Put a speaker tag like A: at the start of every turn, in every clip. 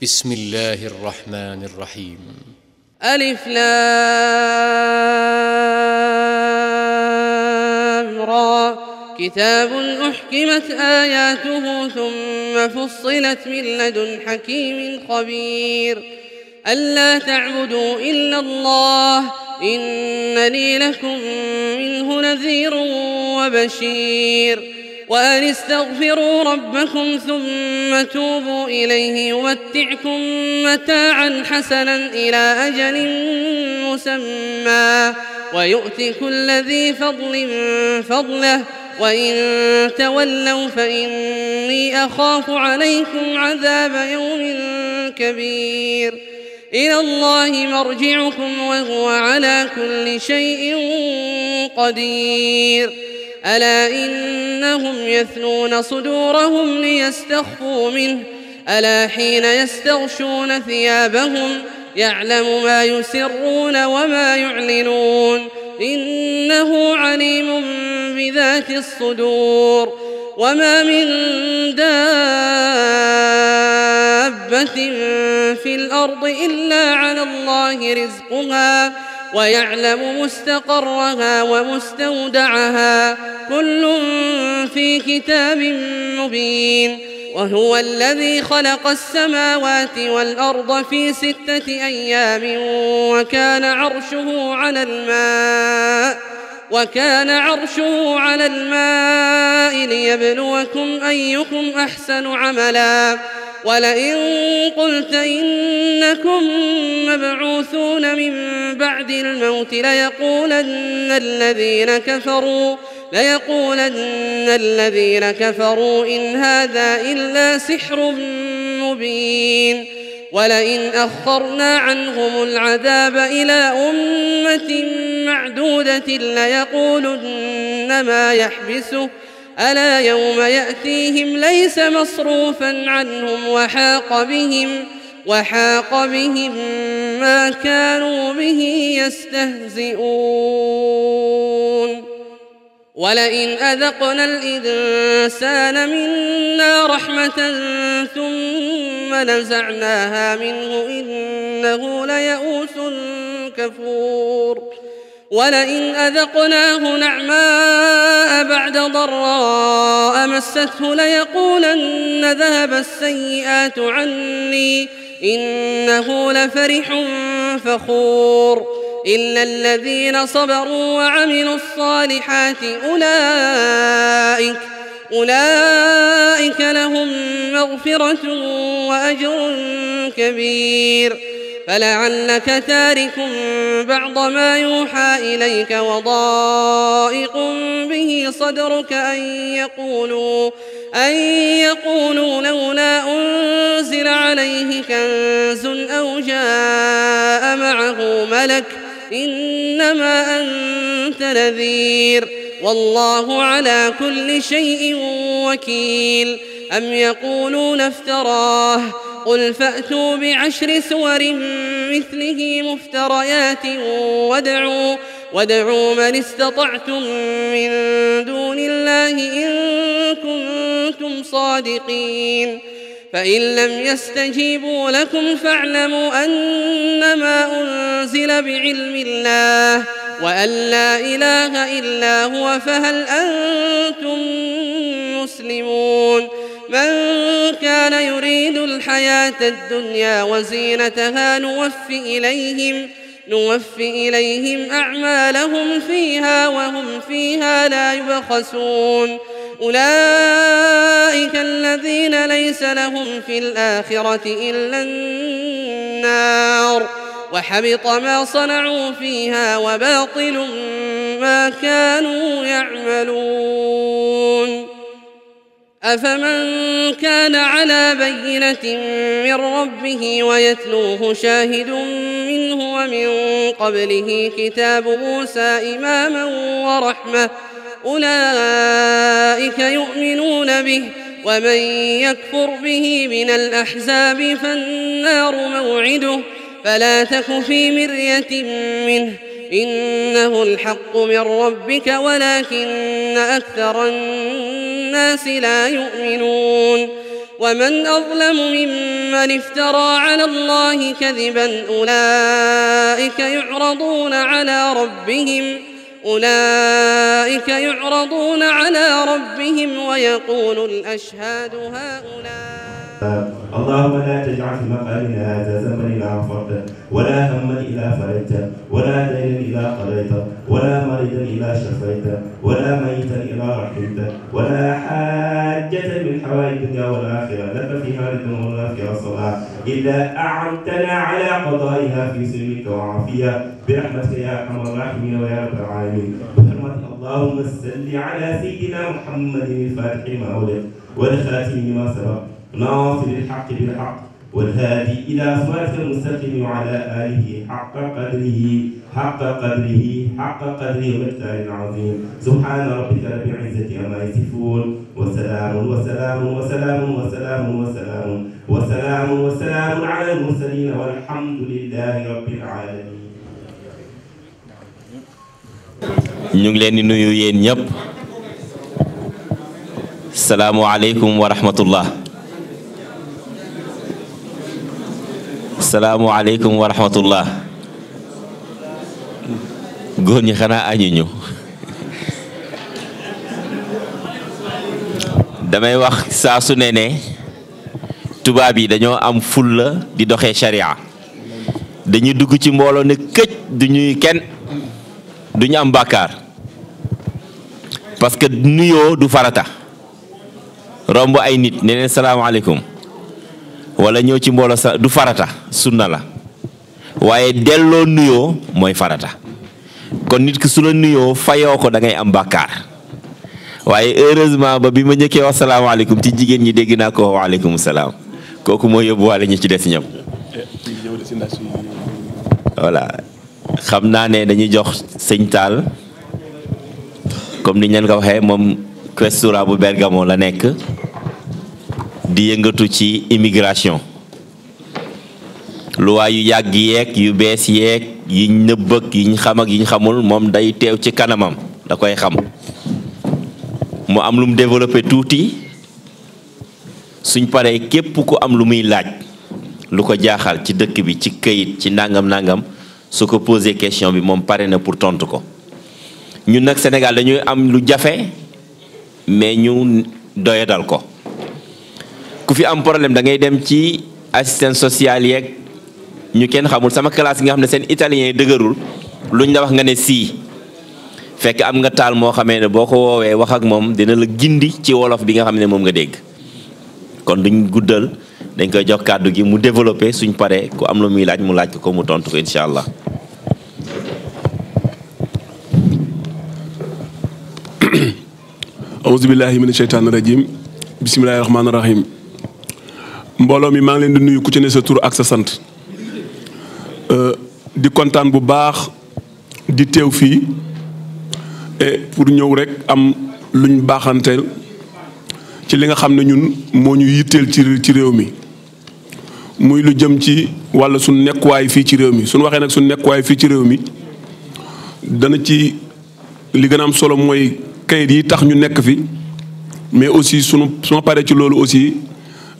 A: بسم الله الرحمن الرحيم.
B: ألف لام را كتاب أحكمت آياته ثم فصلت من لدن حكيم خبير ألا تعبدوا إلا الله إنني لكم منه نذير وبشير وأن استغفروا ربكم ثم توبوا إليه يمتعكم متاعا حسنا إلى أجل مسمى ويؤت كل ذي فضل فضله وإن تولوا فإني أخاف عليكم عذاب يوم كبير إلى الله مرجعكم وهو على كل شيء قدير ألا إنهم يثنون صدورهم ليستخفوا منه ألا حين يستغشون ثيابهم يعلم ما يسرون وما يعلنون إنه عليم بذات الصدور وما من دابة في الأرض إلا على الله رزقها ويعلم مستقرها ومستودعها كل في كتاب مبين وهو الذي خلق السماوات والأرض في 6 أيام وكان عرشه على الماء ليبلوكم أيكم أحسن عملا ولئن قلت إنكم مبعوثون من بعد الموت ليقولن الذين كفروا إن هذا إلا سحر مبين ولئن أخرنا عنهم العذاب إلى أمة معدودة ليقولن ما يحبسه ألا يوم يأتيهم ليس مصروفا عنهم وحاق بهم ما كانوا به يستهزئون ولئن أذقنا الإنسان منا رحمة ثم نزعناها منه إنه ليئوس كفور ولئن أذقناه نعماء بعد ضراء مسته ليقولن ذهب السيئات عني إنه لفرح فخور إلا الذين صبروا وعملوا الصالحات أولئك لهم مغفرة وأجر كبير فلعلك تارك بعض ما يوحى إليك وضائق به صدرك أن يقولوا لولا أنزل عليه كنز أو جاء معه ملك إنما أنت نذير والله على كل شيء وكيل أم يقولون افتراه قل فأتوا ب10 سور مثله مفتريات وادعوا من استطعتم من دون الله إن كنتم صادقين فإن لم يستجيبوا لكم فاعلموا أنما أنزل بعلم الله وأن لا إله إلا هو فهل أنتم مسلمون من كان يريد الحياة الدنيا وزينتها نوفي إليهم أعمالهم فيها وهم فيها لا يبخسون أولئك الذين ليس لهم في الآخرة إلا النار وحبط ما صنعوا فيها وباطل ما كانوا يعملون أفمن كان على بينة من ربه ويتلوه شاهد منه ومن قبله كتاب موسى إماما ورحمة أولئك يؤمنون به ومن يكفر به من الأحزاب فالنار موعده فلا تك في مرية منه إنه الحق من ربك ولكن أكثر الناس لا يؤمنون ومن أظلم ممن افترى على الله كذبا أولئك يعرضون على ربهم ويقول الأشهاد هؤلاء
C: اللهم لا تجعل في مقامنا هذا ذنبا إلا غفرته ولا هما إلا فرجته ولا دينا إلا قضيته ولا مريضا إلا شفيته ولا ميتا إلا رحمته ولا حاجة من حوائج الدنيا والآخرة لك فيها رضا ولا فيها صلاح إلا أعنتنا على قضائها في سلمك وعافية برحمتك يا أرحم الراحمين ويا رب العالمين. بحرمة اللهم صل على سيدنا محمد الفاتح ما أغلق والخاتم لما سبق ناصر الحق بالحق والهادي إلى صراطك المستقيم وعلى آله حق قدره ومقداره العظيم. سبحان ربك رب العزة عما يصفون وسلام على المرسلين والحمد لله رب العالمين.
D: ñu ngi leen di nuyu yéen ñëpp. salaamualeykum wa rahmatullah. salaamualeykum wa rahmatullah. góor ñi xanaa añuñu. damay wax saa su ne tubaab yi dañoo am fulla di doxee sharia. dañuy dugg ci mbooloo ne këj du ñuy kenn duñu am bàkkaar parce que nuyoo du farata. romb ay nit ne leen salaamaaleykum wala ñëw ci mbooloo sa du farata sunna la waaye delloo nuyoo mooy farata. kon nit ki su la nuyoo fayoo ko da ngay am bàkkaar waaye heureusement ba bi ma njëkkee wax salaamaaleykum ci jigéen ñi dégg naa ko waaleykum salaam kooku moo yóbbuwaale ñi ci des ñëpp. voilà xam naa ne dañuy jox sëñ Tall comme ni ñu leen ko waxee moom questura bu Bergamo la nekk di yëngatu ci immigration. luwaa yu yàgg yeeg yu bees yeeg yiñ nëbb ak yiñ xam ak yiñ xamul moom day teew ci kanamam da koy xam. mu am lu mu développé tuuti suñ paree képp ku am lu muy laaj lu ko jaaxal ci dëkk bi ci këyit ci nangam su ko posé question bi moom pare na pour tontu ko. ñun nag Sénégal dañuy am lu jafe mais ñu doyadal ko ku fi am problème da ngay dem ci assistance sociale yeeg ñu kenn xamul sama classe yi nga xam ne seen italien yi dëgërul luñ la wax nga ne sii fekk am nga taal moo xamee ne boo ko woowee wax ak moom dina la gindi ci wolof bi nga xam ne moom nga dégg. kon duñ guddal dañ koy jox kàddu gi mu développé suñ paree ku am lu muy laaj mu laaj ko mu tontu ko incha allah.
E: auzu billahi mina sheytaani rajim bismillahi rahmaani rahim. mbooloo mi maa ngi leen di nuyu ku ci ne sa tur ak sa sant di kontaan bu baax di teew fii et pour ñëw rek am luñ baaxanteel ci li nga xam ne ñun moo ñu yitteel ci réew mi muy lu jëm ci walla suñ nekkuwaay fii ci réew mi suñ waxee nag suñ nekkuwaay fii ci réew mi dana ci li gën a am solo mooy kayit yi tax ñu nekk fi mais aussi su ma paree ci loolu aussi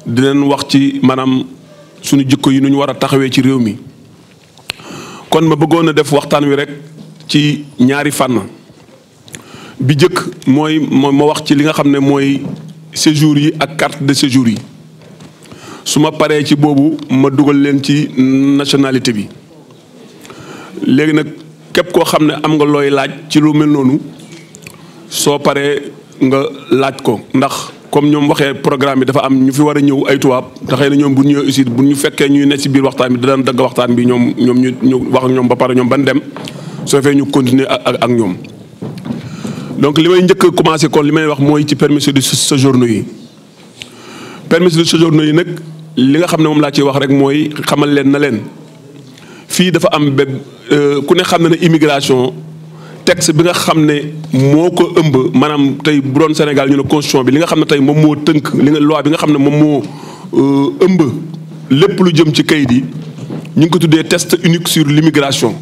E: dinañ wax ci maanaam suñu jikko yi nu ñu war a taxawee ci réew mi. kon ma bëggoon a def waxtaan wi rek ci ñaari fànn bi jëkk mooy ma wax ci li nga xam ne mooy séjour yi ak carte de séjour yi su ma paree ci boobu ma dugal leen ci nationalité bi. léegi nag képp koo xam ne am nga looy laaj ci lu mel noonu soo paree nga laaj ko ndax comme ñoom waxee programme bi dafa am ñu fi war a ñëw ay tubaab te xëy na ñoom bu ñu ñëwee aussi bu ñu fekkee ñuy ne ci biir waxtaan bi danañ dagg waxtaan bi ñoom ñu wax ak ñoom ba pare ñoom ban dem soo fee ñu continuer ak ñoom. donc li may njëkk a commencé kon li may wax mooy ci permis de séjour yi. permis de séjour yi nag li nga xam ne moom laa ciy wax rek mooy xamal leen na leen fii dafa am benn ku ne xam na ne immigration. texte bi nga xam ne moo ko ëmb maanaam tey bu doon Sénégal ñu ne constitution bi li nga xam ne tey moom moo tënk li nga loi bi nga xam ne moom moo ëmb lépp lu jëm ci kayit yi ñu ngi ko tuddee test unique sur l'immigration.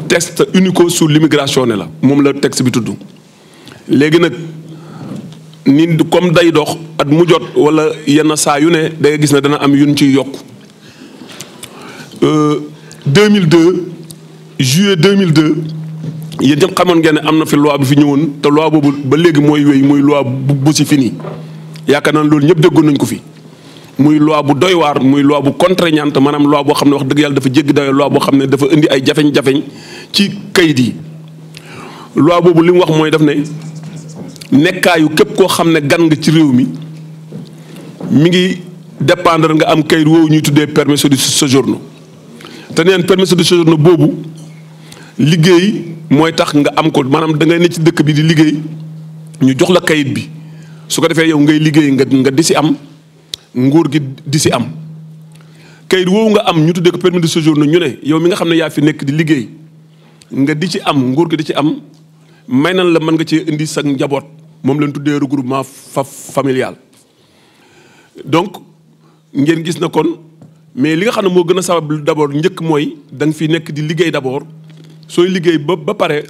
E: test unique sur l'immigration ne la moom la texte bi tudd. léegi nag ni comme day dox at mu jot wala yenn saa yu ne da nga gis ne dana am yuñ ciy yokk 2002 juillet 2002 yéen ñëpp xamoon ngeen ne am na fi loi bu fi ñëwoon te loi boobu ba léegi mooy wéy muy loi bu si fini yaakaar naa loolu ñëpp déggoon nañ ko fi muy loi bu doy waar muy loi bu contraignante maanaam loi boo xam ne wax dëgg yàlla dafa jéggi dayoo loi boo xam ne dafa indi ay jafeñ-jafeñ ci kayit yi loi boobu li mu wax mooy daf ne nekkaayu képp koo xam ne gan nga ci réew mi ngi dépendre nga am kayit woowu ñuy tuddee permis de séjour te neen permis de séjour boobu liggéey mooy tax nga am ko maanaam da ngay ne ci dëkk bi di liggéey ñu jox la kayit bi su ko defee yow ngay liggéey nga di si am nguur gi di si am kayit woowu nga am ñu tuddee ko permis de séjour ñu ne yow mi nga xam ne yaa fi nekk di liggéey nga di ci am nguur gi di ci am may nan la mën nga cee indi sa njaboot moom lañ tuddee regroupement familial. donc ngeen gis na kon mais li nga xam ne moo gën a sabab d'abord njëkk mooy da nga fi nekk di liggéey d'abord sooy liggéey ba pare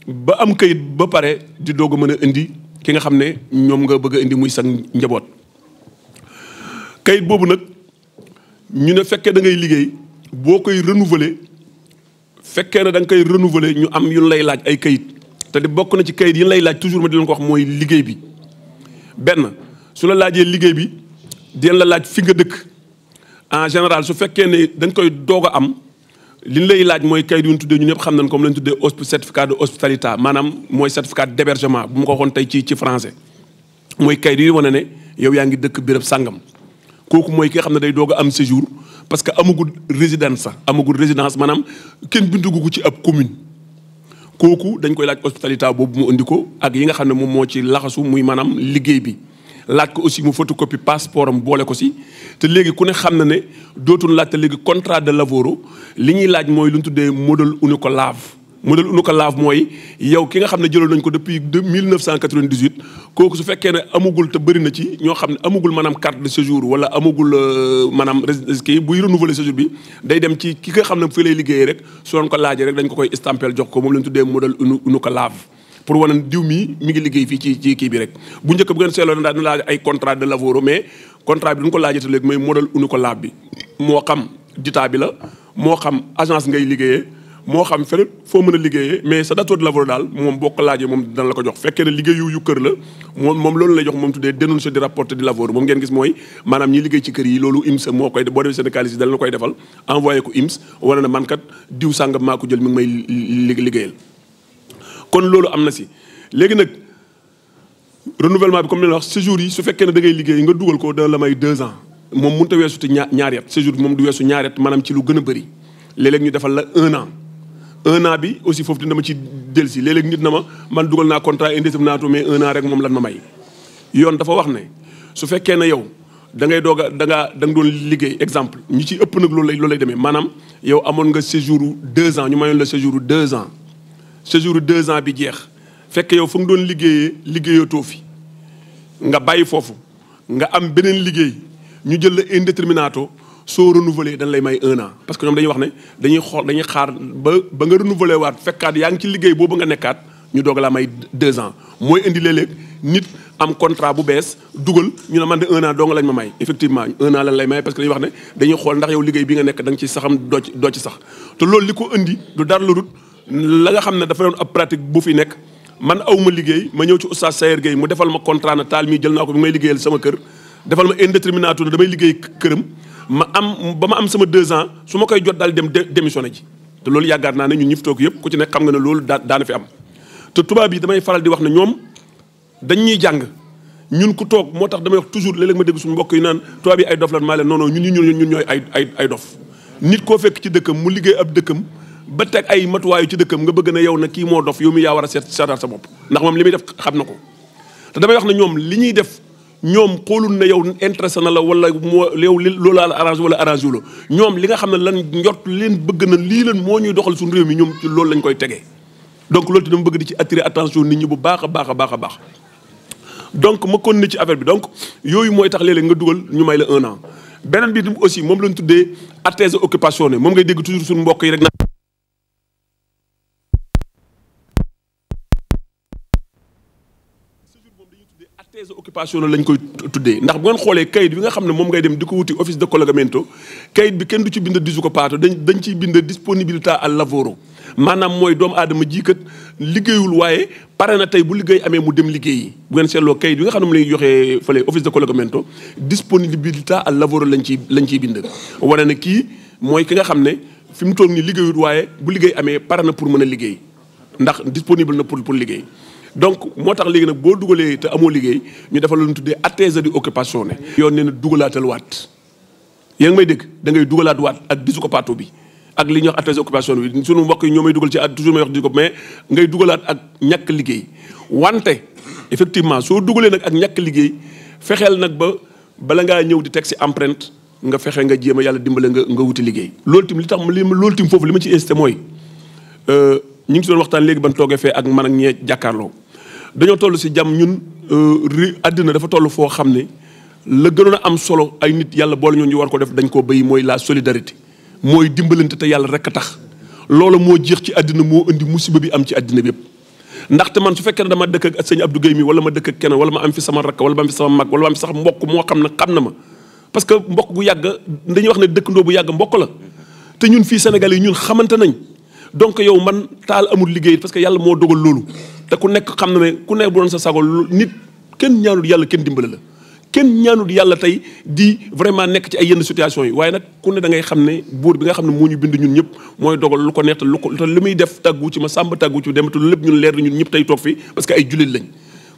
E: ba am kayit ba pare di doog a mën a indi ki nga xam ne ñoom nga bëgg a indi muy sa njaboot. kayit boobu nag ñu ne fekkee da ngay liggéey boo koy renouveler fekkee ne da nga koy renouveler ñu am yu lay laaj ay kayit te di bokk na ci kayit yi lay laaj toujours ma di leen ko wax mooy liggéey bi benn su la laajee liggéey bi dinañ la laaj fi nga dëkk en général su fekkee ne da nga koy doog a am li ñu lay laaj mooy kayit yu ñu tuddee ñu ñëpp xam nañ comme lañ tuddee certificat de hospitalité maanaam mooy certificat d'hébergement bu ma ko waxoon tey ci français mooy kayit yi wane ne yow yaa ngi dëkk béréb sàngam kooku mooy ki nga xam ne day doog a am séjour parce que amagul résidence sax amagul résidence maanaam kenn bindugu ko ci ab commune kooku dañ koy laaj hospitalité boobu mu indi ko ak yi nga xam ne moom moo ci laxasu muy maanaam liggéey bi laaj ko aussi mu photocopie passeport am boole ko si te léegi ku ne xam na ne dootul laaj te léegi contrat de lavoro li ñuy laaj mooy lu ñu tuddee modèle unico lave modèle unico lave mooy yow ki nga xam ne jëloon nañ ko depuis 1998 kooku su fekkee ne amagul te bëri na ci ñoo xam ne amagul maanaam carte de séjour wala amagul maanaam kii buy renouveler séjour bi day dem ci ki nga xam ne fii lay liggéeyee rek su doon ko laajee rek dañ ko koy stampel jox ko moom la ñu tuddee modèle unico lave pour wane diw mi ngi liggéey fii ci kii bi rek bu njëkk bu ngeen seetloo ne daal dina laaj ay contrat de lavoro mais contrat bi duñ ko laajee te léegi mooy modèle unico lave bi moo xam ditaa bi la moo xam agence ngay liggéeyee moo xam feneen foo mën a liggéeyee mais sa datoo de lavoro daal moom boo ko laajee moom dana la ko jox fekkee ne liggéey yu kër la moom loolu lay jox moom tuddee dénoncé di rapporté di lavoro moom ngeen gis mooy maanaam ñi liggéey ci kër yi loolu IMS moo koy boo defee syndicaliste yi dana la koy defal envoyé ko IMS wane na man kat diw sàngam maa ko jël mi ngi may liggéeyal kon loolu am na si léegi nag renouvellement bi comme ni la wax séjour yi su fekkee ne da ngay liggéey nga dugal ko dana la may 2 ans moom mënut a weesu te ñaari at séjour bi moom du weesu ñaari at maanaam ci lu gën a bëri léeg-léeg ñu defal la 1 an 1 an bi aussi foofu dina ma ci dellusi léeg-léeg nit na ma man dugal naa contrat indéterminé mais 1 an rek moom lan ma may yoon dafa wax ne su fekkee ne yow da ngay doog a da nga doon liggéey exemple ñu ci ëpp nag loolu lay demee maanaam yow amoon nga séjour 2 ans ñu mayoon la séjour 2 ans séjour 2 ans bi jeex fekk yow fa nga doon liggéeyatoo fi nga bàyyi foofu nga am beneen liggéey ñu jël la indéterminato soo renouveler dañ lay may 1 an parce que ñoom dañuy wax ne dañuy xaar ba nga renouveler waat fekkaat yaa ngi ci liggéey boobu nga nekkaat ñu doog laa may 2 ans mooy indi léeg-léeg nit am contrat bu bees dugal ñu ne man de 1 an doo nga lañ ma may effectivement 1 an lañ lay may parce que dañuy wax ne dañuy xool ndax yow liggéey bi nga nekk da nga ci saxam doo ci sax te loolu li ko indi du dara lu dul la nga xam ne dafa doon ab pratique bu fi nekk man aw ma liggéey ma ñëw ci oustaz Sayer Gueye mu defal ma contrat na taal mii jël naa ko bi may liggéeyal sama kër defal ma indéterminato na damay liggéey këram ma am sama 2 ans su ma koy jot daal dem démissionné ji te loolu yaakaar naa ne ñun ñi fi toog yëpp ku ci nekk xam nga ne loolu daana fi am te tubaab yi damay faral di wax ne ñoom dañ ñuy jàng ñun ku toog moo tax damay wax toujours léeg-léeg ma dégg suñu mbokk yi naan tubaab yi ay dof lan maa leen non non ñun ñooy ay dof nit koo fekk ci dëkkam mu liggéey ab dëkkam ba teg ay matuwaayu ci dëkkam nga bëgg na yow na kii moo dof yow mi yaa war a seetaat sa bopp ndax moom li muy def xam na ko te damay wax ne ñoom li ñuy def ñoom xoolul ne yow intéressé na la wala moo yow loolu la arrangé wala arrangé wu la ñoom li nga xam ne lan njort leen bëgg na lii leen moo ñuy doxal suñu réew mi ñoom ci loolu lañ koy tegee donc loolu te dama bëgg di ci attirer attention nit ñi bu baax a baax a baax a baax donc ma kon ne ci affaire bi donc yooyu mooy tax léeg-léeg nga dugal ñu may la 1 an beneen bi aussi moom lañ tuddee attese occupation ne moom ngay dégg toujours suñu mbokk yi rek attestation d'occupation lañ koy tuddee ndax bu ngeen xoolee kayit bi nga xam ne moom ngay dem di ko wuti office de collocamento kayit bi kenn du ci bind disoccupato dañ ciy bind disponibilità al lavoro maanaam mooy doomu aadama jiikat liggéeyul waaye pare na tey bu liggéey amee mu dem liggéeyi bu ngeen seetloo kayit bi nga xam ne mu lay joxee fële office de collocamento disponibilità al lavoro lañ ciy bind wane na kii mooy ki nga xam ne fi mu toll nii liggéeyul waaye bu liggéey amee pare na pour mën a liggéey ndax disponible na pour liggéey donc moo tax léegi nag boo dugalee te amoo liggéey ñu defal lu tuddee attesa di occupation yoon nee na dugalaatal waat yaa ngi may dégg da ngay dugalaat waat ak disoccupato bi ak li ñuy wax attesa occupation bi sunu mbokk yi ñoo may dugal ci toujours may wax di ko mais ngay dugalaat ak ñàkk liggéey wante effectivement soo dugalee nag ak ñàkk liggéey fexeel nag ba bala ngaa ñëw di teg si empreinte nga fexe nga jéem a yàlla dimbale nga wuti liggéey loolu tim li tax loolu tim foofu li ma ci insisté mooy ñu ngi si doon waxtaan léegi ban toogee fee ak man ak ñee jàkkaarloo dañoo toll si jàmm ñun àddina dafa toll foo xam ne la gënoon a am solo ay nit yàlla boole ñoo ñu war ko def dañ koo béy mooy la solidarité mooy dimbalante te yàlla rek a tax loolu moo jeex ci àddina moo indi musiba bi am ci àddina bi yëpp ndaxte man su fekkee ne dama dëkk ak sëñ Abdou Guèye mi wala ma dëkk ak keneen wala ma am fi sama rakk wala ma am fi sama mag wala ma am fi sax mbokk moo xam ne xam na ma parce que mbokk gu yàgg dañuy wax ne dëkkandoo bu yàgg mbokk la te ñun fii Sénégal yi ñun xamante nañ donc yow man taal amul liggéey parce que yàlla moo dogal loolu te ku nekk xam na ne ku nekk bu doon sa sago nit kenn ñaanul yàlla kenn dimbale la kenn ñaanul yàlla tey di vraiment nekk ci ay yenn situation yi waaye nag ku ne da ngay xam ne buur bi nga xam ne moo ñu bind ñun ñëpp mooy dogal lu ko neex te li muy def tàggu ci ma sàmba tàggu ci dematu lépp ñun leer na ñun ñëpp tey toog fi parce que ay jullit lañ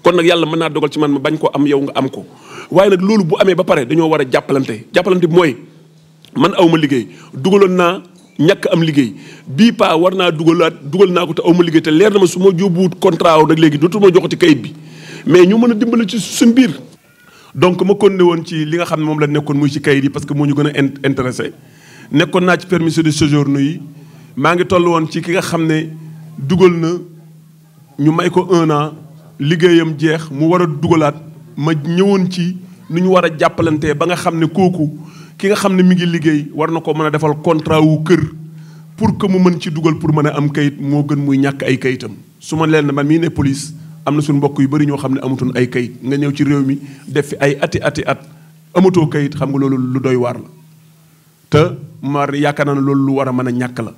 E: kon nag yàlla mën naa dogal ci man ma bañ ko am yow nga am ko waaye nag loolu bu amee ba pare dañoo war a jàppalante bi mooy man awma liggéey dugaloon naa ñàkk am liggéey bii paa war naa dugal naa ko te awma liggéey te leer na ma su ma jóobuwut contrat aw nag léegi dootuma joxati kayit bi mais ñu mën a dimbali ci suñ biir donc ma continué woon ci li nga xam ne moom la nekkoon muy ci kayit yi parce que moo ñu gën a intéressé nekkoon naa ci permis de séjour yi maa ngi toll woon ci ki nga xam ne dugal na ñu may ko 1 an liggéeyam jeex mu war a dugalaat ma ñëwoon ci nu ñu war a jàppalantee ba nga xam ne kooku ki nga xam ne mi ngi liggéey war na ko mën a defal contrat wu kër pour que mu mën ci dugal pour mën a am kayit moo gën muy ñàkk ay kayitam su ma leen man mii ne police am na suñu mbokk yu bëri ñoo xam ne amatuñ ay kayit nga ñëw ci réew mi def fi ay ati at amatoo kayit xam nga loolu lu doy waar la te mar yaakaar naa ne loolu lu war a mën a ñàkk la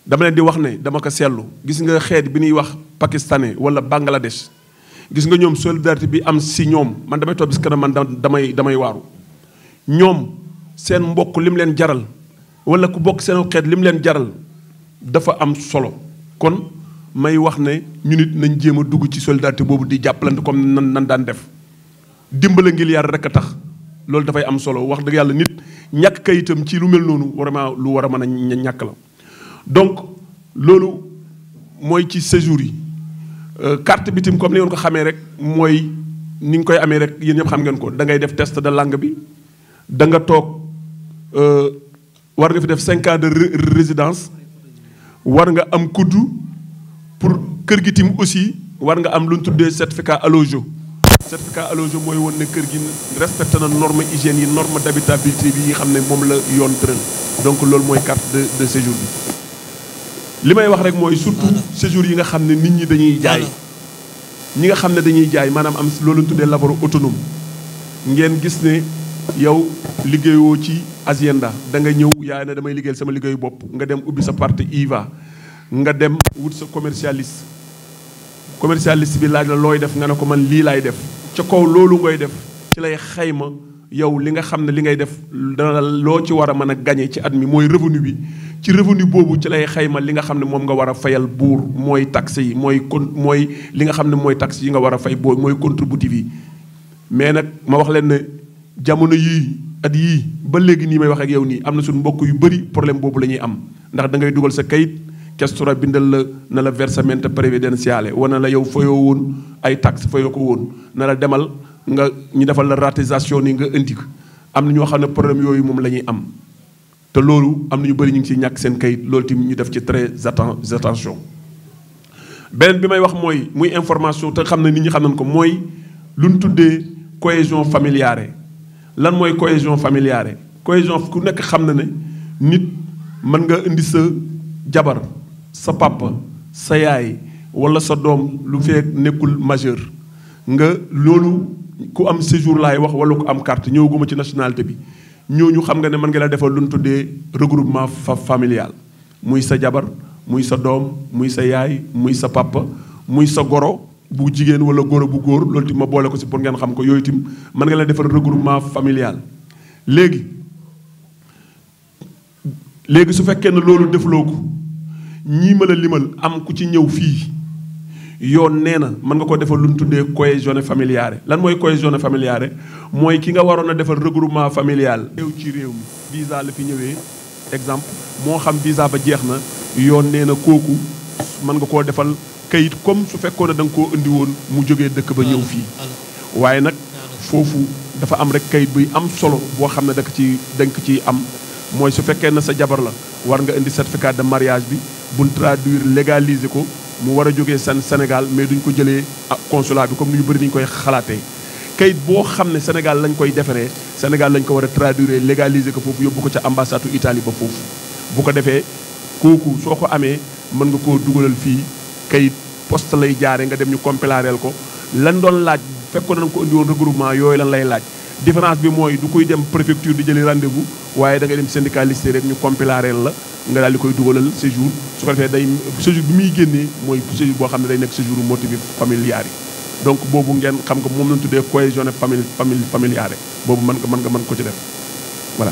E: dama leen di wax ne dama ko seetlu gis nga xeet bi ñuy wax pakistanais wala Bangladesh gis nga ñoom solidarité bi am si ñoom man damay toog bis kanam man damay waaru ñoom seen mbokk lim leen jaral wala ku bokk seen xeet lim leen jaral dafa am solo kon may wax ne ñu nit nañ jéem a dugg ci solidarité boobu di jàppalante comme nan daan def dimbale ngir yàlla rek a tax loolu dafay am solo wax dëgg yàlla nit ñàkk kayitam ci lu mel noonu vraiment lu war a mën a ñàkk la donc loolu mooy ci séjour yi carte bi tim comme ni ngeen ko xamee rek mooy ni nga koy amee rek yéen ñëpp xam ngeen ko da ngay def test de langue bi da nga toog war nga fi def 5 ans de résidence war nga am kuddu pour kër gi tim aussi war nga am lu ñu tuddee certificat allojo certificat allojo mooy woon ne kër gi respecté na norme hygiène yi norme d'habitabilité bi yi xam ne moom la yoon tëral donc loolu mooy carte de séjour bi li may wax rek mooy surtout séjour yi nga xam ne nit ñi dañuy jaay ñi nga xam ne dañuy jaay maanaam am loolu tuddee labor autonome ngeen gis ne yow liggéeyoo ci Hacienda da nga ñëw yaa ne damay liggéeyal sama liggéeyu bopp nga dem ubbi sa partie IVA nga dem wut sa commercialiste bi laaj la looy def nga ne ko man lii laay def ca kaw loolu ngay def ci lay xayma yow li nga xam ne li ngay def dana loo ci war a mën a gañe ci at mi mooy revenu bi ci revenu boobu ci lay xayma li nga xam ne moom nga war a fayal buur mooy taxe yi mooy li nga xam ne mooy taxe yi nga war a fay boo mooy contributif yi mais nag ma wax leen ne jamono yii at yii ba léegi nii may wax ak yow nii am na suñu mbokk yu bëri problème boobu la ñuy am ndax da ngay dugal sa kayit questura bindal la na la versamento previdenziale wana la yow fayoo woon ay taxe fayoo ko woon na la demal nga ñu defal la ratisation ni nga indi ko am na ñoo xam ne problème yooyu moom la ñuy am te loolu am na ñu bëri ñu ngi ciy ñàkk seen kayit loolu tamit ñu def ci très attention beneen bi may wax mooy muy information te xam ne nit ñi xam nañ ko mooy lu ñu tuddee cohésion familiare lan mooy cohésion familiare cohésion ku nekk xam na ne nit mën nga indi sa jabar sa papa sa yaay wala sa doom lu fekk nekkul majeur nga loolu ku am séjour laay wax wala ku am carte ñëwaguma ci nationalité bi ñooñu xam nga ne mën nga la defal lu ñu tuddee regroupement familial muy sa jabar muy sa doom muy sa yaay muy sa papa muy sa goro bu jigéen wala goro bu góor loolu tim ma boole ko si pour ngeen xam ko yooyu tim mën nga la defal regroupement familial léegi su fekkee ne loolu defloo ko ñii ma la limal am ku ci ñëw fii yoon nee na mën nga ko defal lu ñu tuddee cohésion familiale lan mooy cohésion familiale mooy ki nga waroon a defal regroupement familial réew ci réew mi visa la fi ñëwee exemple moo xam visa ba jeex na yoon nee na kooku mën nga koo defal kayit comme su fekkoon ne da nga koo indi woon mu jógee dëkk ba ñëw fii waaye nag foofu dafa am rek kayit buy am solo boo xam ne da nga ciy am mooy su fekkee ne sa jabar la war nga indi certificat de mariage bi buñ traduire légaliser ko mu war a jógee Sénégal mais duñ ko jëlee consulat bi comme ni ñu bëri dañu koy xalaatee kayit boo xam ne Sénégal lañ koy defaree Sénégal lañ ko war a traduire légaliser ko foofu yóbbu ko ca ambassade Italie ba foofu bu ko defee kooku soo ko amee mën nga koo dugalal fii kayit poste lay jaare nga dem ñu compilareel ko lan doon laaj fekkoon nañ ko indi woon regroupement yooyu lan lay laaj différence bi mooy du koy dem préfecture di jëli rendez-vous waaye da ngay dem syndicaliste rek ñu compilareel la nga daal di koy dugalal séjour su ko defee day séjour bi muy génnee mooy séjour boo xam ne day nekk séjour motivé familial yi donc boobu ngeen xam ko moom lañ tuddee cohésion familiale boobu mën ko ci def voilà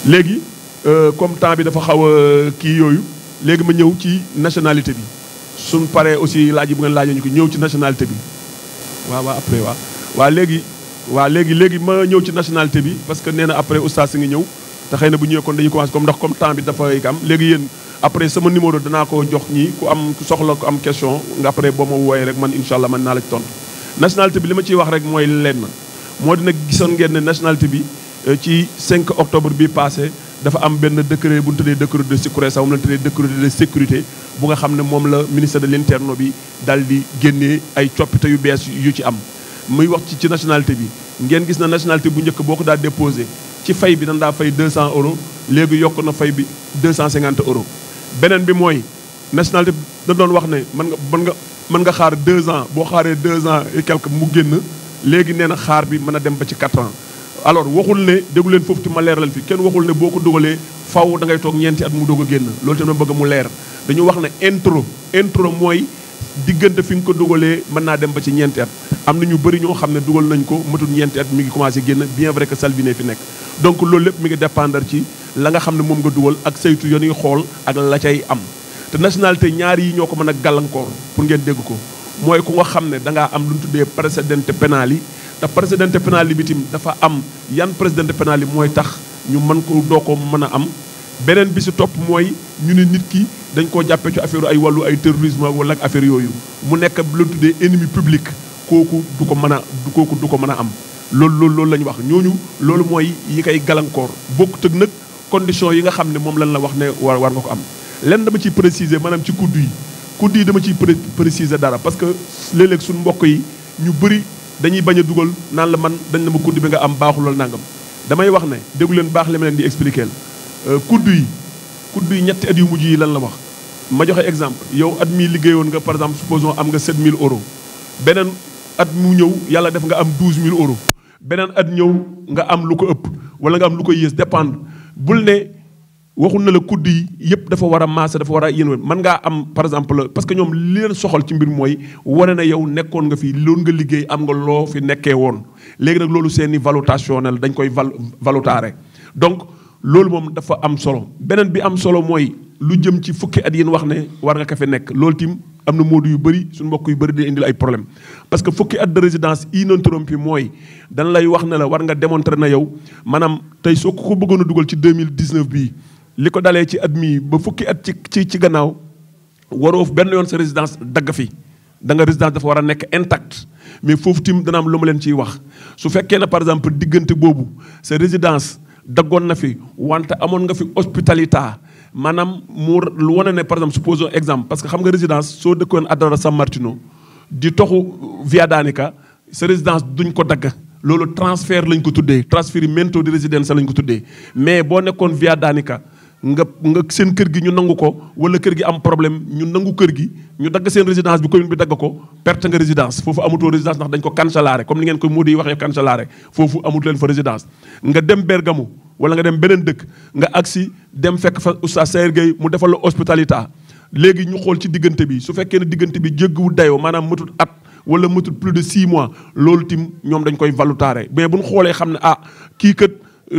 E: léegi comme temps bi dafa xaw a kii yooyu léegi ma ñëw ci nationalité bi suñ paree aussi laaj yi bu ngeen laajee ñu ko ñëw ci nationalité bi waaw après waaw léegi ma ñëw ci nationalité bi parce que nee na après oustaz si ngi ñëw te xëy na bu ñëwee kon dañuy commencé comme temps bi dafay am léegi yéen après sama numéro danaa ko jox ñii ku soxla ku am question nga après boo ma wooyee rek man incha allah man naa la ci tontu. nationalité bi li ma ciy wax rek mooy lenn moo dina gisoon ngeen ne nationalité bi ci 5 octobre bi passé dafa am benn décret bu ñu tuddee décret de sécurité moom la ñu tuddee décret de sécurité bu nga xam ne moom la ministre de l'interne bi daal di génnee ay coppite yu bees yu ci am. muy wax ci nationalité bi ngeen gis na nationalité bu njëkk boo ko daa déposé ci fay bi dañ daa fay 200 euros léegi yokk na fay bi 250 euros beneen bi mooy nationalité da doon wax ne mën nga xaar 2 ans boo xaaree 2 ans et quelque mu génn léegi nee na xaar bi mën a dem ba ci 4 ans alors waxul ne déggu leen foofu ti ma leeralal fi kenn waxul ne boo ko dugalee faw da ngay toog ñeenti at mu doog a génn loolu tamit bëgg mu leer dañu wax ne intro mooy diggante fi nga ko dugalee mën naa dem ba ci ñeenti at am na ñu bëri ñoo xam ne dugal nañ ko matul ñeenti at mi ngi commencé génn bien vrai que Salvini fi nekk donc loolu lépp mi ngi dépendre ci la nga xam ne moom nga dugal ak saytu yoon yi xool ak la cay am te nationalité ñaar yi ñoo ko mën a gàllankoor pour ngeen dégg ko mooy ku nga xam ne dangaa am lu ñu tuddee précédent pénal yi te précédent pénal yi bitim dafa am yan précédent pénal yi mooy tax ñu mën ko doo ko mën a am beneen bi si topp mooy ñu ne nit ki dañ koo jàppee ci affaire ay wàllu ay terrorisme wala ak affaire yooyu mu nekk lu ñu tuddee ennemi public kooku du ko mën a am loolu la ñu wax ñooñu loolu mooy yi koy gàllankoor bokkut ak nag condition yi nga xam ne moom lañ la wax ne war nga ko am lenn dama ciy préciser maanaam ci kudd yi dama ciy préciser dara parce que léeg-léeg suñu mbokk yi ñu bëri dañuy bañ a dugal naan la man dañ la ma kudd bi nga am baaxul loolu nangam damay wax ne déglu leen baax li ma leen di expliquer kudd yi ñetti at yu mujj yi lan la wax ma joxe exemple yow at mii liggéeyoon nga par exemple supposons am nga 7000 euros beneen at mu ñëw yàlla def nga am 12000 euros beneen at ñëw nga am lu ko ëpp wala nga am lu ko yées dépendre bul ne waxul na la kudd yi yëpp dafa war a maase dafa war a yéen mën ngaa am par exemple parce que ñoom li leen soxal ci mbir mooy wane na yow nekkoon nga fi loolu nga liggéey am nga loo fi nekkee woon léegi nag loolu seeni valutationnel dañ koy valutare donc loolu moom dafa am solo beneen bi am solo mooy lu jëm ci fukki at yéen wax ne war nga ka fi nekk loolu tim am na moodu yu bëri suñu mbokk yu bëri di indil ay problème parce que fukki at de résidence ininterrompue mooy dañ lay wax ne la war nga démontrer na yow maanaam tey soo ko bëggoon a dugal ci 2019 bii li ko dalee ci at mii ba fukki at ci gannaaw waroo benn yoon sa résidence dagg fi da nga résidence dafa war a nekk intact mais foofu tim dana am lu ma leen ciy wax su fekkee ne par exemple diggante boobu sa résidence daggoon na fi wante amoon nga fi hospitalité maanaam mu lu wane ne par exemple supposons exemple parce que xam nga résidence soo dëkkoon Adara San Martino di toxu via Danica sa résidence duñ ko dagg loolu transfert lañ ko tuddee trasferimento di résidence lañ ko tuddee mais boo nekkoon via Danica nga seen kër gi ñu nangu ko wala kër gi am problème ñu nangu kër gi ñu dagg seen résidence bi commune bi dagg ko perte nga résidence foofu amutoo résidence ndax dañ ko cancellare comme ni ngeen ko moo di waxee cancellare foofu amut leen fa résidence nga dem Bergamo wala nga dem beneen dëkk nga agsi dem fekk fa Oustaz Sayer Gueye mu defal la hospitalité léegi ñu xool ci diggante bi su fekkee ne diggante bi jéggiwul dayoo maanaam matul at wala matul plus de 6 mois loolu tim ñoom dañ koy valutaare mais bu ñu xoolee xam ne kii kat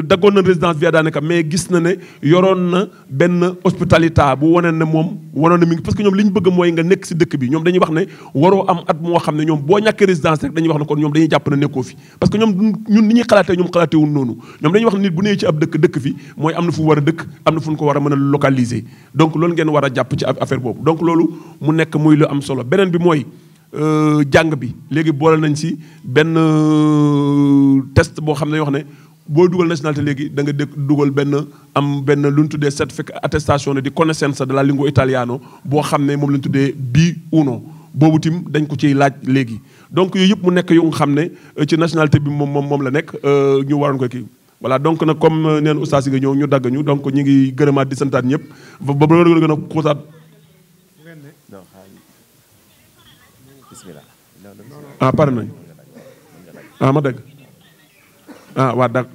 E: daggoon na résidence via daanaka mais gis na ne yoroon na benn hospitalité bu wane ne moom wanoon na mi ngi parce que ñoom li ñu bëgg mooy nga nekk si dëkk bi ñoom dañuy wax ne waroo am at moo xam ne ñoom boo ñàkkee résidence rek dañuy wax ne kon ñoom dañuy jàpp ne nekkoo fi parce que ñoom ñun ni ñuy xalaatee ñoom xalaatewul noonu ñoom dañuy wax ne nit bu nee ci ab dëkk fi mooy am na fu war a dëkk am na fu ñu ko war a mën a localiser donc loolu ngeen war a jàpp ci affaire boobu donc loolu mu nekk muy lu am solo beneen bi mooy jàng bi léegi boole nañ si benn test boo xam ne wax ne boo dugal nationalité léegi da nga dugal benn lu ñu tuddee certificat attestation di connaissance de la lingua italiano boo xam ne moom la ñu tuddee B1 boobu tim dañ ko ciy laaj léegi donc yooyu yëpp mu nekk yu nga xam ne ci nationalité bi moom la nekk ñu waroon ko kii voilà donc nag comme neen oustaz yi nga ñëw ñu dagg ñu donc ñu ngi gërëmaat di santaat ñëpp ba loolu gën a xóotaat pare nañ ma dégg waa dag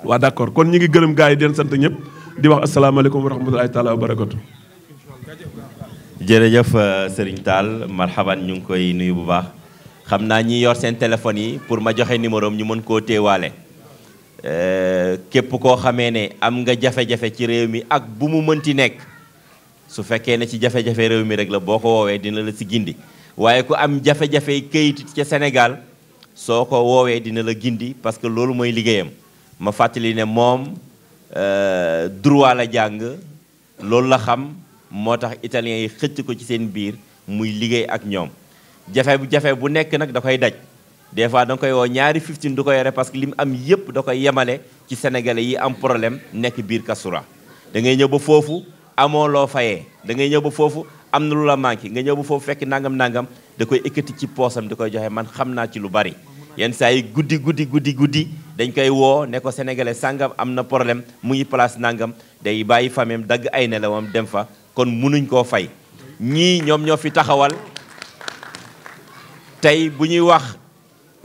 E: waa d'accord kon ñi ngi gërëm gars yi den sant ñëpp di wax asalaamaaleykum wa rahmatulahi taala wa barakatu
D: jërëjëf Serigne Tall marhaban ñu ngi koy nuyu bu baax xam naa ñi yor seen téléphone yi pour ma joxe numéro ñu mën koo téewaale képp koo xamee ne am nga jafe-jafe ci réew mi ak bu mu mënti nekk su fekkee ne ci jafe-jafe réew mi rek la boo ko woowee dina la si gindi waaye ku am jafe-jafe kayit ca Sénégal soo ko woowee dina la gindi parce que loolu mooy liggéeyam ma fàttali ne moom droit la jàng loolu la xam moo tax italien yi xëcc ko ci seen biir muy liggéey ak ñoom jafe bu nekk nag da koy daj des fois da nga koy woo ñaari 15 du ko yore parce que li mu am yépp da koy yemale ci sénégalais yi am problème nekk biir Kasura da ngay ñëw ba foofu amoo loo fayee da ngay ñëw ba foofu am na lu la manqué nga ñëw ba foofu fekk nangam da koy ekkati ci poosam di koy joxe man xam naa ci lu bari yenn saa yi guddi dañ koy woo ne ko sénégalais sàngam am na problème mu ngi place nangam day bàyyi famem dagg ay nelawam dem fa kon munuñ koo fay ñii ñoom ñoo fi taxawal tey bu ñuy wax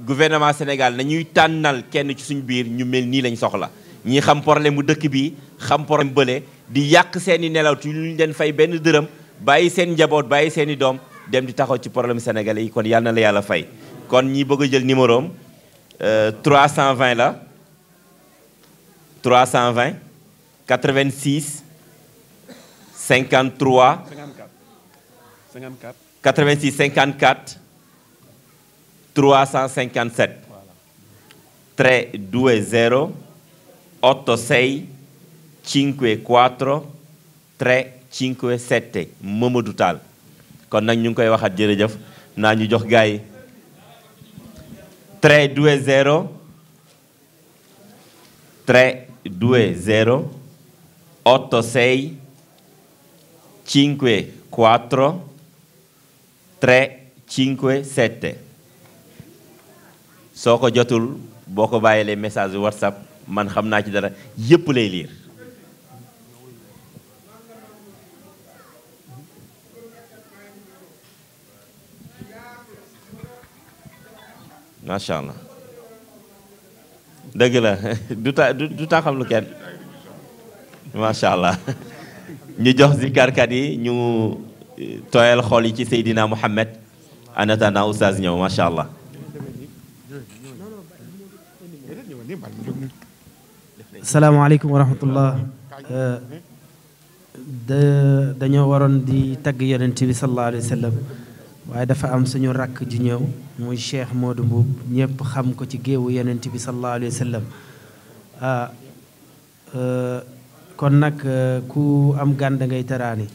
D: gouvernement Sénégal nañuy tànnal kenn ci suñu biir ñu mel nii lañ soxla ñii xam problème mu dëkk bi xam problème bële di yàq seeni nelaw tu ñu leen fay benn dërëm bàyyi seen njaboot bàyyi seen i doom dem di taxaw ci problème sénégalais yi kon yàlla na la yàlla fay kon ñi bëgg a jël numéro am 320 la 320 86 53 86 54 357 320 86 54 357 Mamadou Tall kon nag ñu ngi koy waxaat jërëjëf naa ñu jox gars yi 320 86 54 357 soo ko jotul boo ko bàyyilee message WhatsApp man xam naa ci dara yépp lay liir macha allah dëgg la du taxam lu kenn macha allah ñu jox zikarkat yi ñu tooyal xol yi ci Seydina Muhammad en attendant oustaz ñëw macha allah.
F: salaamaaleykum wa rahmatullah dañoo waroon di tagg yonent bi sallallahu alayhi wa sallam waaye dafa am suñu rakk ju ñëw muy Cheikh Modou Mbuub ñëpp xam ko ci géewu yonent bi sallallahu alayhi wa sallam kon nag ku am gàn da ngay teraani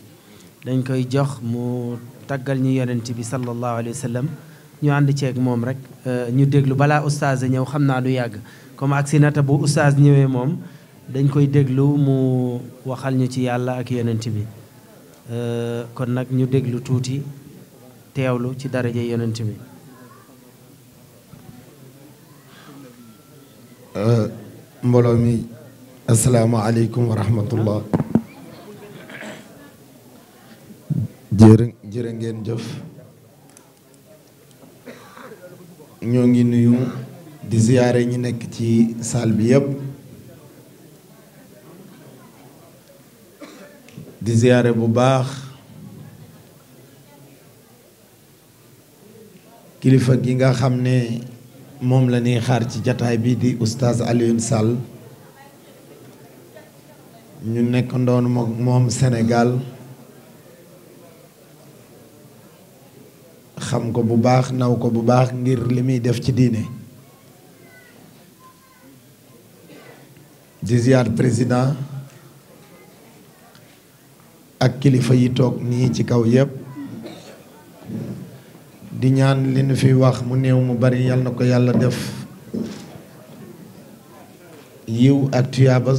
F: dañ koy jox mu taggal ñu yonent bi sallallahu alayhi wa sallam ñu ànd ceeg moom rek ñu déglu balaa oustaz ñëw xam naa du yàgg comme agsi na te bu oustaz ñëwee moom dañ koy déglu mu waxal ñu ci yàlla ak yonent bi kon nag ñu déglu tuuti teewlu ci daraja yonent bi
G: mbooloo mi asalaamaaleykum wa rahmatullah. jërë ngeen jëf. ñoo ngi nuyu di ziyaare ñi nekk ci salle bi yépp di ziyaare bu baax kilifa gi nga xam ne moom la ñuy xaar ci jataay bi di oustaz Alioune Sall ñu nekk ndoon moom Sénégal xam ko bu baax naw ko bu baax ngir li muy def ci diine di ziar président ak kilifa yi toog nii ci kaw yépp di ñaan li nu fi wax mu néew mu bari yal na ko yàlla def yiw ak tuyaaba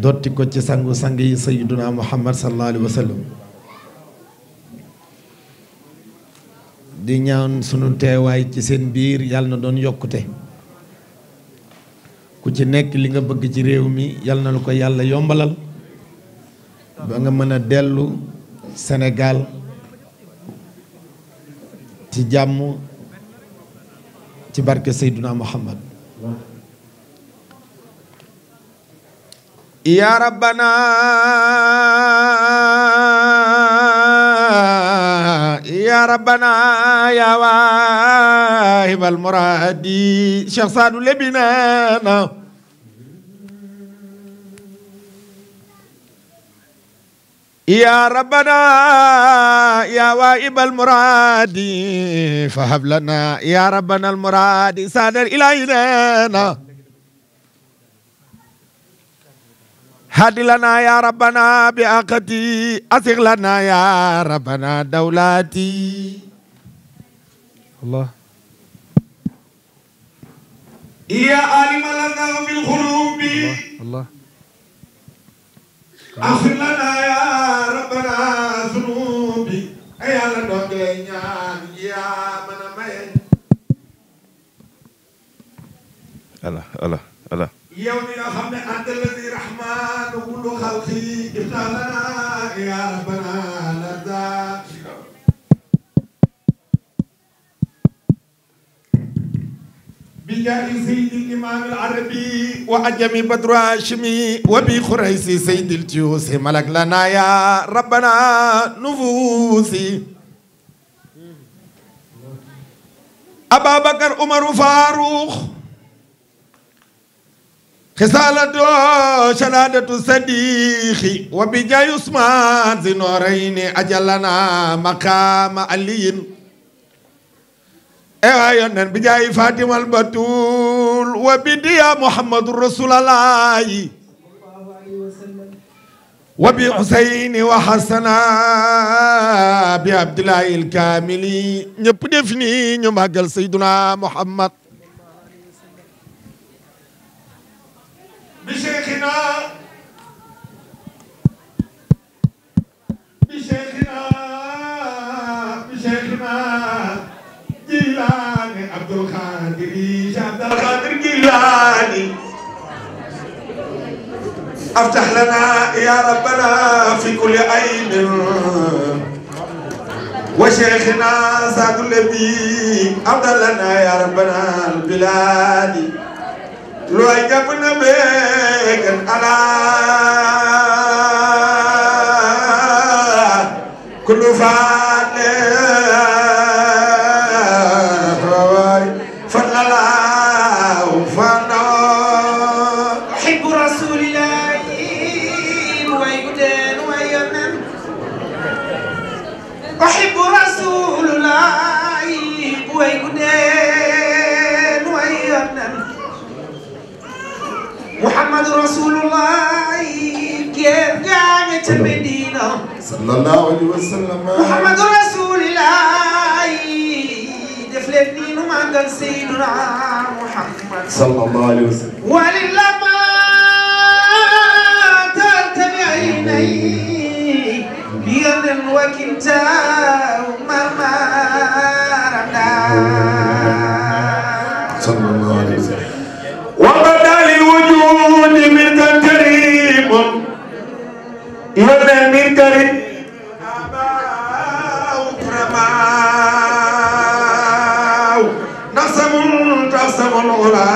G: dotti ko ci sangu sang yi sayyiduna Muhammad sallallahu alayhi wa sallam di ñaan sunu teewaay ci seen biir yàlla na doon yokkute ku ci nekk li nga bëgg ci réew mi yàlla na lu ko yàlla yombalal ba nga mën a dellu Sénégal ci jàmm ci barke Seyduna Muhammad ya rabbana ya rabbana ya waahibal muraadi Cheikh Saadu Lebi neena ya rabbana ya waahibal muraadi fahab lana ya rabbana al muraadi Saadal Ilaahi neena hadi lana ya rabbana bi aqati asig lana ya rabbana dawlati Allah ya alim lana bil qulubi Allah asig lana ya rabbana zunubi ay Yàlla doge ñaan ya mana may Allah yow mi nga xam ne anta alladi rahmanu kullu xalqi iftalana ya rabbana lada bi jaahi sayyidi imam al arabi wa ajami badru hashimi wa bi khuraysi sayyidi al tiyusi malak lana ya rabbana nufusi Ababakar Umaru Faruq خسالة شهادة صديقي وبجاي عثمان ذي نورين أجلنا مقام علي أيضا بجاي فاطمة البتول وبديا محمد رسول الله وبحسين وحسن بعبد الله الكامل نبدفني نماغل سيدنا محمد بشيخنا جيلاني عبد القادر جيلاني افتح لنا يا ربنا في كل عين وشيخنا سعد النبي افضل لنا يا ربنا البلاد لو جابنا بك على كل فعل فلا فنا
H: أحب رسول الله ويدان ويمن أحب رسول الله ويدان ويمن محمد رسول الله كيف كانت المدينة
G: صلى الله عليه وسلم
H: محمد رسول الله دفلتني نمانغل سيدنا محمد
G: صلى الله عليه وسلم
H: وللما تتبع عيني بيض وكنتا مرمرنا
G: صلى الله عليه وسلم وبدا للوجود منك كريم يبنى من كريم آباء كرماء نصم تصم الغلا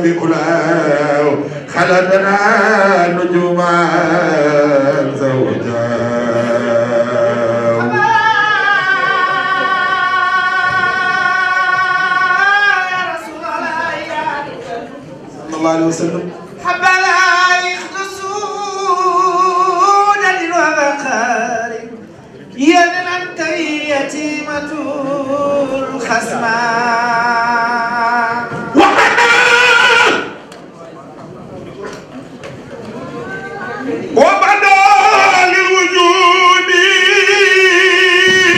G: بأولاء خلدنا نجوما زوجا الله عليه وسلم
H: حب لا يخلصون للوبقار يدنا يتيمة الخصمان
G: وبدا للوجود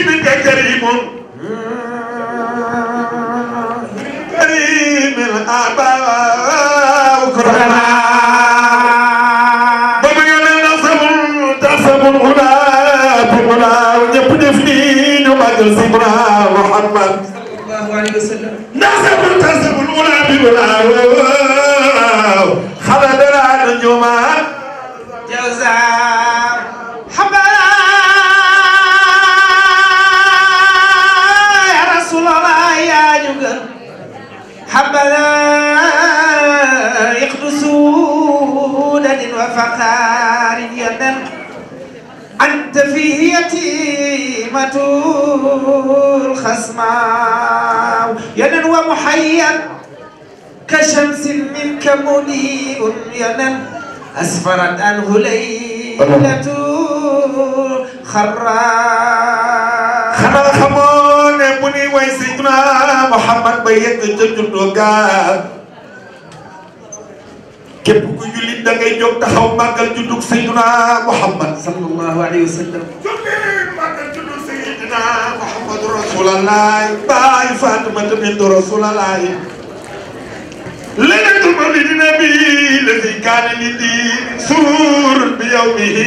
G: بك كريم كريم الآباء كرماء بابا يانا تصب الغلا بغلا ونيب دفنين ومجل سيدنا محمد
H: صلى الله عليه وسلم
G: تصب الغلا بغلا خلدنا نجوما
H: جوزاء حبا يا رسول الله يا جوجل حبا يقدسون وفقار يدا أنت فيه يتيمة الخصماء يدا ومحيا كشمس منك مضيء يدا أسفرت عنه ليلة خراء
G: خنا خمون بني ويسيدنا محمد بيك جدوغا كيف كو يولي دا ngay jog taxaw magal juddug sayyidina Muhammad
H: sallallahu alayhi wa sallam
G: jogleen magal juddug sayyidina Muhammad rasulullah bay Fatima bint rasulullah ليلة المولد النبي الذي كان للدين سرور بيومه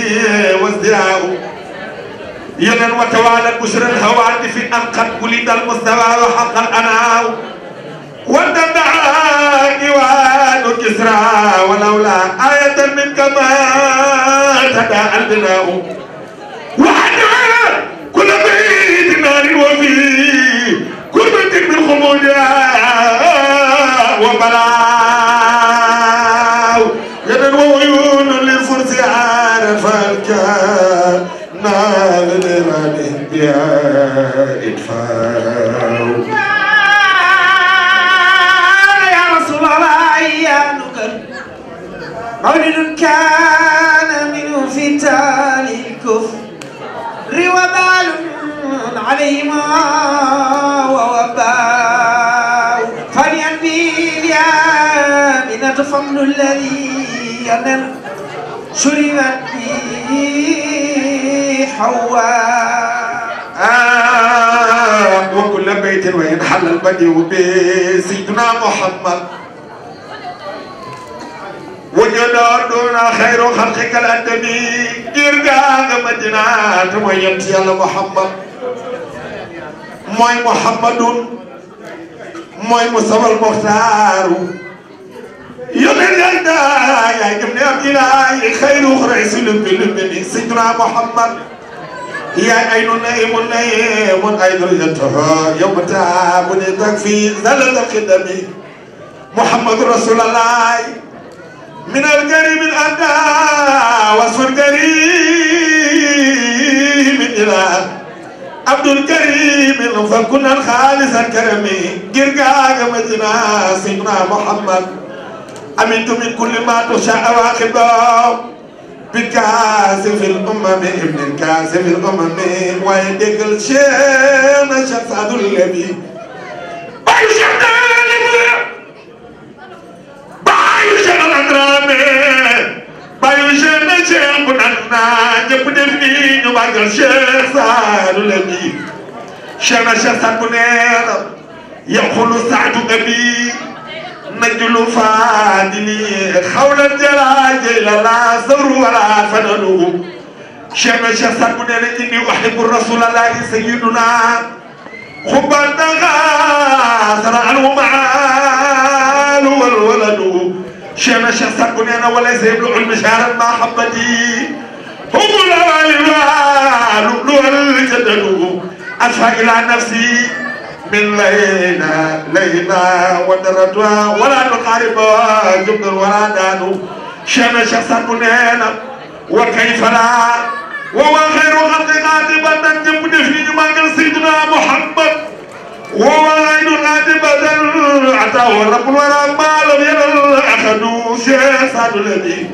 G: وازدراء يدا وتوالى بشر الهواتف أن قد ولد المستوى وحق الأناء وتدعى ديوان كسرى ولولا آية منك ما تدعى البناء وحدها كل بيت نار وفيه كل بيت من خمودها وبلاو يدن وعيون للفرس عارفك نال لرانه بها إدفاو
H: يا رسول الله يا نكر مولد كان منه فتان الكفر وبال عليهما ووباء فلينبي اليامنة فضل الذي ينل شربت به حواء
G: وكل بيت وإن حل البديع بسيدنا محمد وجدار دون خير خلقك الأدبي إرقاق مدينة ويمتي على محمد موي محمد موي مصطفى المختار يمن يلدا يا ابن عبد الله خير رئيس لبني سيدنا محمد يا عين نائم نائم أيضا ينتهى يوم تعب تكفي زلة القدم محمد رسول الله من القريب الأداء وصف القريب إلى عبد الكريم فكنا الخالص الكرم جرقاق مدينة سيدنا محمد أمنت من كل ما تشاء واخبا بكاسف الأمم ابن الكاسف الأمم ويدك الشيخ شخص الذي بايشان الأدرامي بايشان الشيخ بنانا جبدني نبغى الشيخ سعد الذي شنا شخص بنانا يقول سعد أبي نجل فادني خول الجلال لا سر ولا فنلو شنا شخص بنانا إني أحب الرسول الله سيدنا حبا تغاثر عنه معاه شيخنا الشيخ سابونينا وليس يبلغ المشاعر مع حبتي هم الأوالي الجدد أشفى إلى نفسي من لينا ودرتها ولا نقاربها جبن ولا دانو شيخنا الشيخ سابونينا وكيف لا وهو خير خلق غاضبا جنب في ماغل سيدنا محمد وهو غير غاضبا عطاه رب الورى ما لم ينل اخذوا سياسات الذي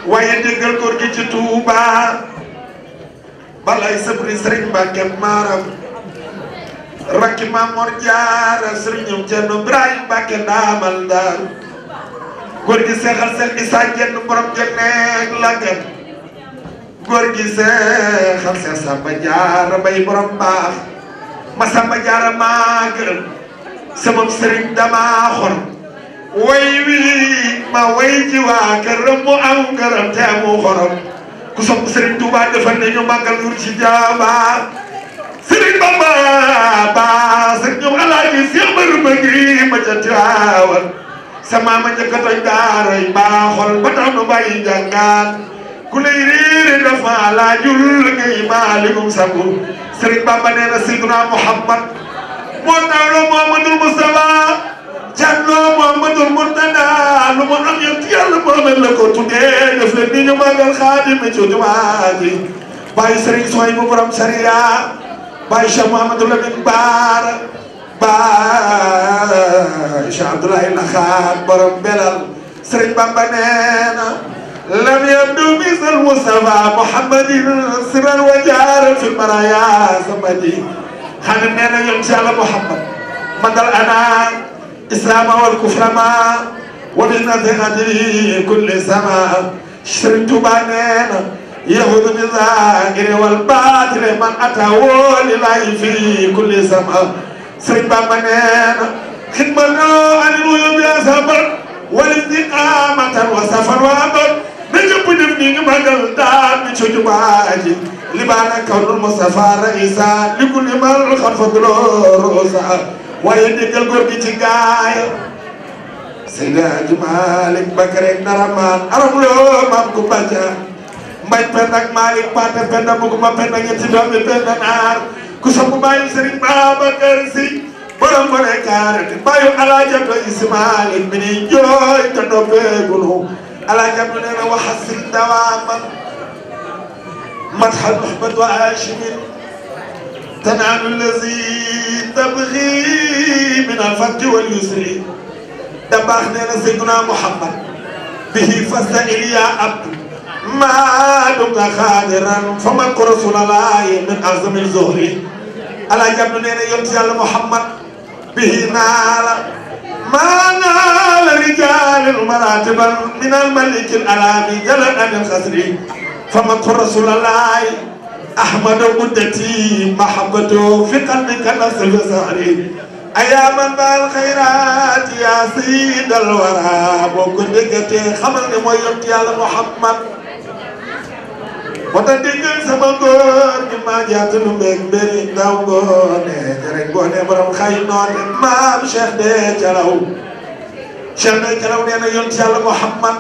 G: ويدقل كوركي توبا بلاي سبري سرين باكم مارم ركي مامور جار سرين جنو براي باكم دامل دار كوركي سيخل سل إساء جنو برم جنك لغن góor gi Seexal Seex Samba Jaara bay borom baax ma Samba Jaara maa gërëm sama sëriñ dama xor way wi ma way ji waa këram mu am gërëm te mu xorom ku sopp sëriñ Tuuba defal ne ñu màggal nur ci jaaba sëriñ Bamba baas ak ñoom Alaaji Seex Barma gi ma ca Tiwaawan sama ma njëkk a toj daaray baaxol ba tax nu bàyyi jàngaan ku lay réere dafa laajul ngay maalikum sabu Sëriñ Bamba nee na Seydina Muhammad moo tawloo Muhammadul Mustafa jàlloo Muhammadul Murtada lu mu am yëpp yàlla Muhammad la ko tuddee def leen ni ñu màggal Xaadim ci jumaa ji bàyyi Sëriñ Soy bu borom sariya bàyyi Cheikh Mouhamadou Lamine Baara bàyyi Cheikh Abdoulaye Laxaat borom belal Sëriñ Bamba nee na لم يبدو مثل المصطفى محمد سرا وجارا في المرايا سمدي خلينا يمشي على محمد مدى الأنام إسلام والكفر ما وبالنزهة كل سماء شرط بانينا يهود بالظاهر والباطل من أتاه لله في كل سماء سرط بانينا خدمة عن الويوب يا سفر والاستقامة وسفر وأبد نجيب دفني مدل دار بيشوج باجي لبانا كون المصطفى رئيسا لكل من خلف روسا ويدك الغربي تجاي سيدا جمالك بكر نرمان أرملو مامكو باجا ماي بنك مالك بات بنك بكما بنك يتدوم بنك نار كسب باي سرين بابا كرسي borom mo ne kaarate bayu Alaaji Abdu Ismaalik mi ni jooy te noppeegunu Alaaji Abdu nee na waxasil dawaaman madxal muhammad wa haashimin tanaalu lazi tabxi min alfadli wal yusri da baax nee na Seydina Muhammad bihi fastail ya abdu maa dumta xaadiran fa man ko rasulallaahi min azamil zuhri Alaaji Abdu nee na yonent Yàlla Muhammad به نال ما نال رجال المراتب من الملك الألامي جلد عن الخسر فمن رسول الله أحمد مدتي محبته في قلبك نفس السهر أياما بالخيرات يا سيد الورى وكل دقتي خمرني مويت يا محمد wata déggal sama góor gi maa jaatu lu mbéeg mbéri ndaw ngoone jërëjëf ngoone borom xay noone maam Cheikh de Calaw Cheikh de Calaw nee na yonent Yàlla Muhammad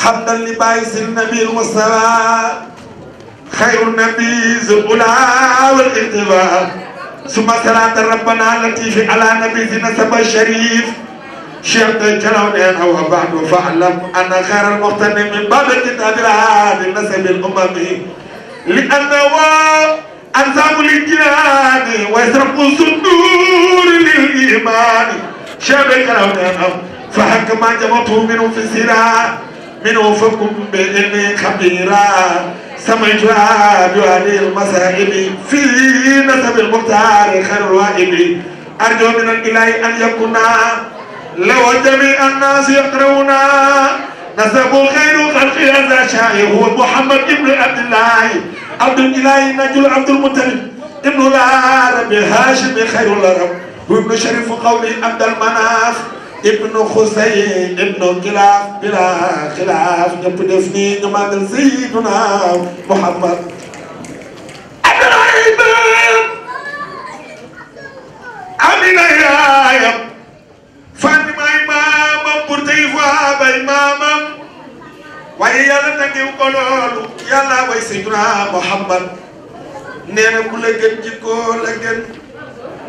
G: hamdan li bàyyi si nabil Mustafa xayru nabi zul ula wal irtiba suma salaata rabbana latifi ala nabi si nasaba sharif Cheikh de Calaw nee na wa ba'du fa'lam anna xayral muxtani min ba'di kitaabil haadi nasabil umami li annahu anzaamu lil jinaani wa yasrafu suduuri lil iimaani Cheikh de Calaw nee na fa hakka maa jama'tu minhu fi siraa minhu fakum bi ilmi xabiiraa samaytu bi hadhihi al-masaa'ibi fi nasabil muxtaari xayril waa'ibi arjuu min al-ilaahi an yakuna لو جميع الناس يقرؤون نسب خير خلق هذا شاعر هو محمد ابن عبد الله عبد الاله نجل عبد المطلب ابن العرب هاشم خير العرب وابن شريف قولي عبد المناف ابن خسين ابن كلاف بلا خلاف جنب دفني جمال سيدنا محمد عبد العيب عبد العيب Fatima imam pour tey fa maamam waaye yàlla taggewu ko loolu yàlla way sayyiduna Muhammad nee na ku la gën jikko la gën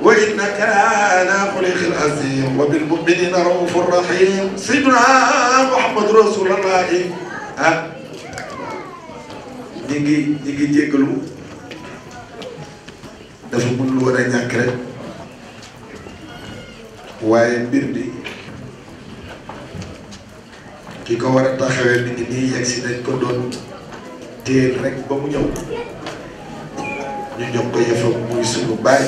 G: wa innaka ala xuluqin azim wa bil muminina raufur rahim sayyiduna Muhammad rasulullahi ah ñi ngi jéggalu dafa mën lu war a ñàkk rek waaye mbir bi ki ko war a taxawee mi ngi nii yegg si dañ ko doon téel rek ba mu ñëw ñu jox ko yëfam muy sunu baay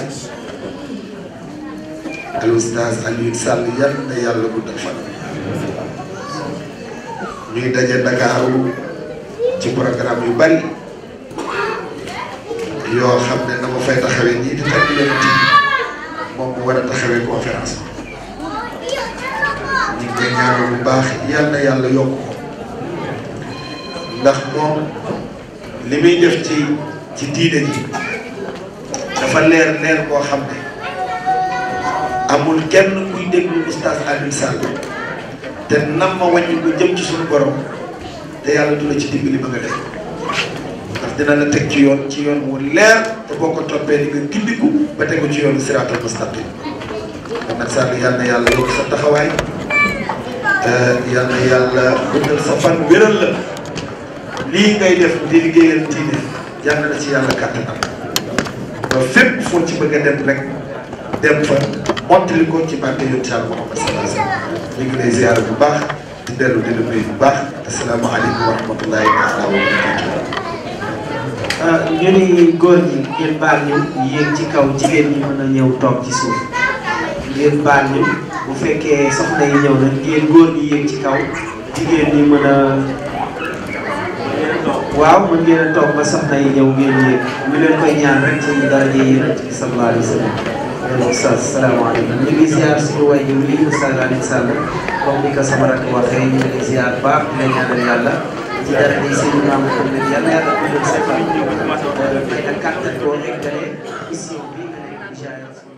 G: al Oustaz Alioune Sall yal na yàlla guddal fan ñuy daje Ndakaaru ci programme yu bari yoo xam ne dama fay taxawee nii di tagg yonent bi moom mu war a taxawee conférence ñu ngi koy ñaanal bu baax yal na yàlla yokk ko ndax moom li muy def ci diine ji dafa leer boo xam ne amul kenn kuy déglu Oustaz Alioune Sall te nam ma wàññi ko jëm ci suñu borom te yàlla du la ci dimbali ba nga def ndax dina la teg ci yoon wu leer te boo ko toppee di nga gindiku ba tegu ci yoonu siraatal mustaqim kon nag Sall yal na yàlla yokk sa taxawaay yal na yàlla guddal sa fan wéral la lii ngay def di liggéeyal diine yal na ci yàlla kàttanam ba fépp foo ci bëgg a dem rek dem fa mottali ko ci barke yonent Yàlla Muhammad sallallahu alayhi wa sallam ñu ngi lay ziyaara bu baax di dellu di la nuyu bu baax asalaamaaleykum wa rahmatullahi taala wa barakatuh.
F: ñu ni góor ñi ngeen baal ñu yéeg ci kaw jigéen ñi mën a ñëw toog ci suuf ngeen baal ñu bu fekkee soxna yi ñëw na ngeen góor ñi yéeg ci kaw jigéen ñi mën a waaw mën ngeen a toog ba soxna yi ñëw ngeen yéeg ñu leen koy ñaan rek ci daraja Yonent bi sallallahu alayhi wa sallam. Oustaz salaamaaleykum ñu ngi ziar suñu waajur wi Oustaz Alioune Sall comme ni ko sama rakk waxee ñu ngi ziar baax di leen ñaanal yàlla ci dara di seen maam ko ne yàlla yàlla ko leen sa fan may ak kàttan boo eggalee mission bi nga nekk